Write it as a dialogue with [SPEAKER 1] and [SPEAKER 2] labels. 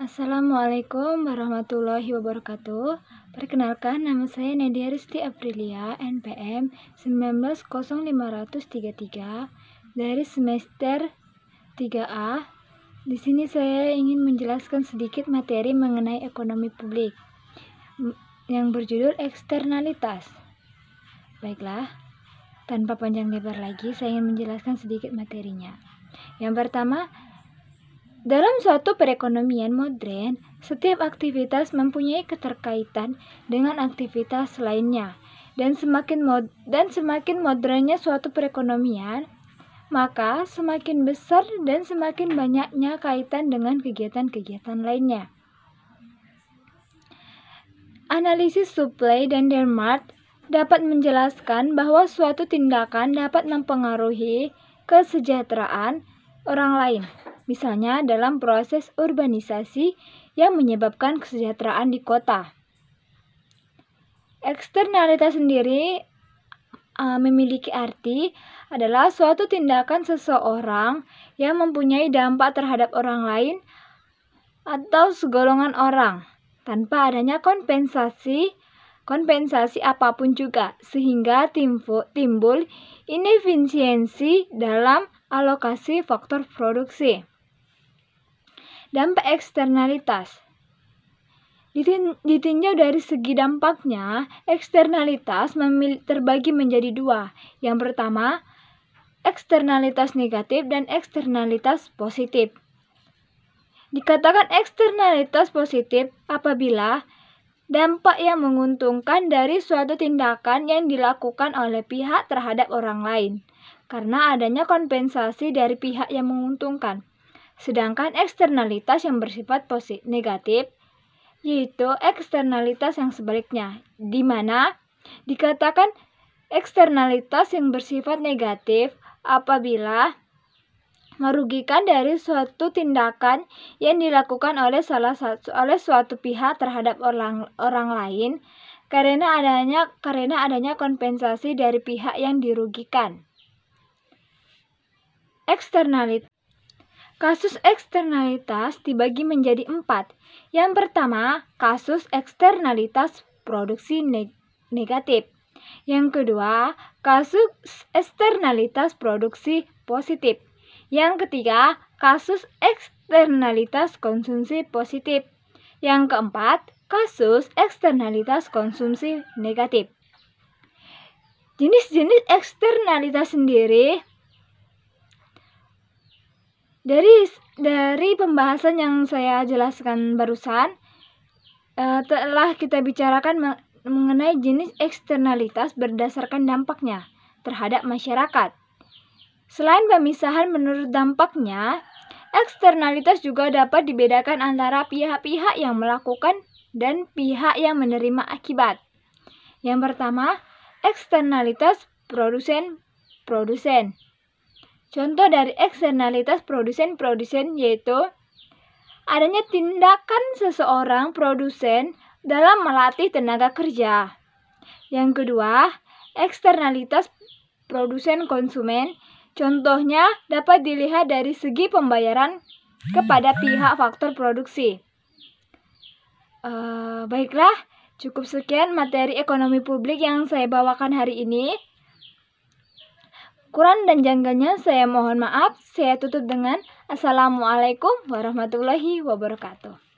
[SPEAKER 1] Assalamualaikum warahmatullahi wabarakatuh. Perkenalkan, nama saya Nadia Risti Aprilia, NPM 190533 dari semester 3A. Di sini saya ingin menjelaskan sedikit materi mengenai ekonomi publik yang berjudul eksternalitas. Baiklah, tanpa panjang lebar lagi, saya ingin menjelaskan sedikit materinya. Yang pertama, dalam suatu perekonomian modern, setiap aktivitas mempunyai keterkaitan dengan aktivitas lainnya. Dan semakin modernnya suatu perekonomian, maka semakin besar dan semakin banyaknya kaitan dengan kegiatan-kegiatan lainnya. Analisis supply dan demand dapat menjelaskan bahwa suatu tindakan dapat mempengaruhi kesejahteraan orang lain. Misalnya dalam proses urbanisasi yang menyebabkan kesejahteraan di kota. Eksternalitas sendiri memiliki arti adalah suatu tindakan seseorang yang mempunyai dampak terhadap orang lain atau segolongan orang tanpa adanya kompensasi apapun juga, sehingga timbul inefisiensi dalam alokasi faktor produksi. Dampak eksternalitas ditinjau dari segi dampaknya, eksternalitas terbagi menjadi dua. Yang pertama, eksternalitas negatif dan eksternalitas positif. Dikatakan eksternalitas positif apabila dampak yang menguntungkan dari suatu tindakan yang dilakukan oleh pihak terhadap orang lain, karena adanya kompensasi dari pihak yang menguntungkan. Sedangkan eksternalitas yang bersifat negatif, yaitu eksternalitas yang sebaliknya, di mana dikatakan eksternalitas yang bersifat negatif apabila merugikan dari suatu tindakan yang dilakukan oleh suatu pihak terhadap orang lain karena adanya kompensasi dari pihak yang dirugikan. Kasus eksternalitas dibagi menjadi 4. Yang pertama, kasus eksternalitas produksi negatif. Yang kedua, kasus eksternalitas produksi positif. Yang ketiga, kasus eksternalitas konsumsi positif. Yang keempat, kasus eksternalitas konsumsi negatif. Jenis-jenis eksternalitas sendiri dari pembahasan yang saya jelaskan barusan, telah kita bicarakan mengenai jenis eksternalitas berdasarkan dampaknya terhadap masyarakat. Selain pemisahan menurut dampaknya, eksternalitas juga dapat dibedakan antara pihak-pihak yang melakukan dan pihak yang menerima akibat. Yang pertama, eksternalitas produsen. Contoh dari eksternalitas produsen yaitu adanya tindakan seseorang produsen dalam melatih tenaga kerja. Yang kedua, eksternalitas produsen konsumen. Contohnya dapat dilihat dari segi pembayaran kepada pihak faktor produksi. Baiklah, cukup sekian materi ekonomi publik yang saya bawakan hari ini. Kurang dan janggalnya saya mohon maaf. Saya tutup dengan Assalamualaikum warahmatullahi wabarakatuh.